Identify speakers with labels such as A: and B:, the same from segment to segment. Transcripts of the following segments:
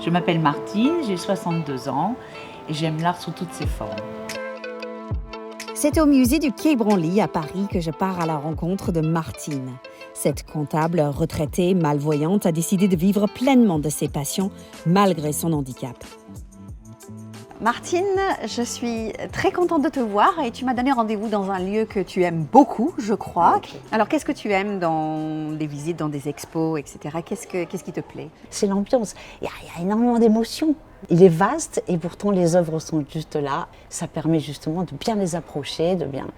A: Je m'appelle Martine, j'ai 62 ans et j'aime l'art sous toutes ses formes.
B: C'est au musée du Quai Branly à Paris que je pars à la rencontre de Martine. Cette comptable retraitée malvoyante a décidé de vivre pleinement de ses passions malgré son handicap.
C: Martine, je suis très contente de te voir et tu m'as donné rendez-vous dans un lieu que tu aimes beaucoup, je crois.
D: Okay.
C: Alors, qu'est-ce que tu aimes dans des visites, dans des expos, etc. Qu'est-ce qui te plaît?
D: C'est l'ambiance. Il y a énormément d'émotions. Il est vaste et pourtant les œuvres sont juste là. Ça permet justement de bien les approcher, de bien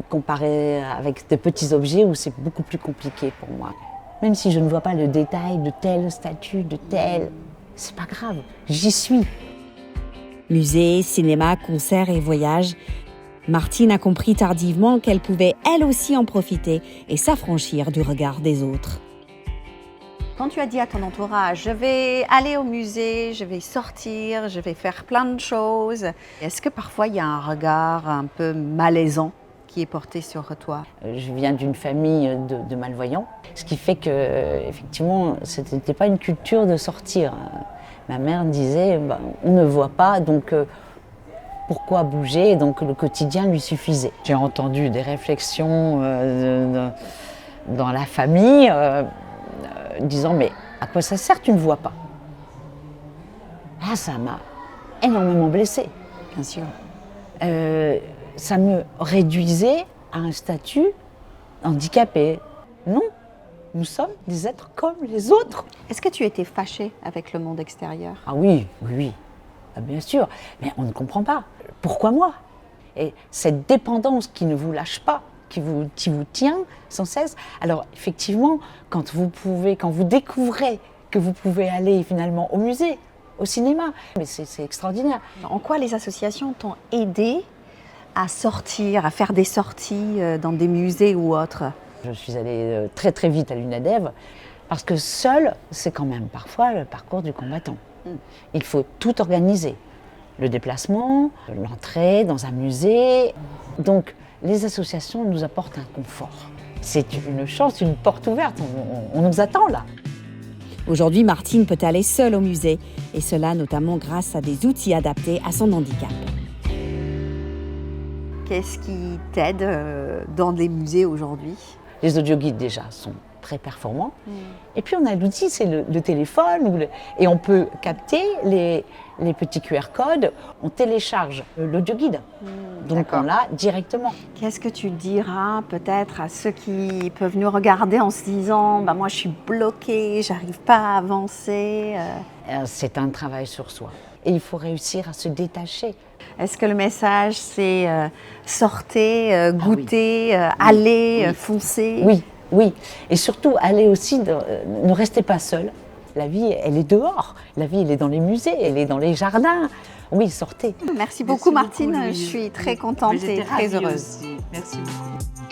D: comparer avec des petits objets où c'est beaucoup plus compliqué pour moi. Même si je ne vois pas le détail de telle statue, de telle, c'est pas grave, j'y suis.
B: Musée, cinéma, concerts et voyages, Martine a compris tardivement qu'elle pouvait elle aussi en profiter et s'affranchir du regard des autres.
C: Quand tu as dit à ton entourage, je vais aller au musée, je vais sortir, je vais faire plein de choses, est-ce que parfois il y a un regard un peu malaisant qui est porté sur toi?
D: Je viens d'une famille de malvoyants, ce qui fait que, effectivement, ce n'était pas une culture de sortir. Ma mère disait, on ne voit pas, donc pourquoi bouger? Donc le quotidien lui suffisait. J'ai entendu des réflexions dans la famille disant, mais à quoi ça sert, tu ne vois pas? Ah, ça m'a énormément blessée.
C: Bien sûr.
D: Ça me réduisait à un statut handicapé. Non, nous sommes des êtres comme les autres.
C: Est-ce que tu étais fâchée avec le monde extérieur?
D: Ah oui, oui, ah, bien sûr. Mais on ne comprend pas. Pourquoi moi? Et cette dépendance qui ne vous lâche pas, qui vous tient sans cesse. Alors effectivement, quand vous découvrez que vous pouvez aller finalement au musée, au cinéma, mais c'est extraordinaire.
C: En quoi les associations t'ont aidé à sortir, à faire des sorties dans des musées ou autres?
D: Je suis allée très très vite à l'UNADEV parce que seul, c'est quand même parfois le parcours du combattant. Il faut tout organiser. Le déplacement, l'entrée dans un musée. Donc les associations nous apportent un confort. C'est une chance, une porte ouverte. On nous attend là.
B: Aujourd'hui, Martine peut aller seule au musée, et cela notamment grâce à des outils adaptés à son handicap.
C: Qu'est-ce qui t'aide dans les musées aujourd'hui?
D: Les audioguides déjà sont très performants. Et puis on a l'outil, c'est le téléphone, et on peut capter les petits QR codes. On télécharge l'audioguide, donc on l'a directement.
C: Qu'est-ce que tu diras peut-être à ceux qui peuvent nous regarder en se disant moi je suis bloquée, j'arrive pas à avancer?
D: C'est un travail sur soi et il faut réussir à se détacher.
C: Est-ce que le message c'est sortez, goûtez, allez, foncez?
D: Oui. Oui, et surtout, allez aussi, ne restez pas seul. La vie, elle est dehors. La vie, elle est dans les musées, elle est dans les jardins. Oui, sortez.
C: Merci beaucoup, Martine. Je suis très contente et très heureuse.
A: Aussi. Merci beaucoup.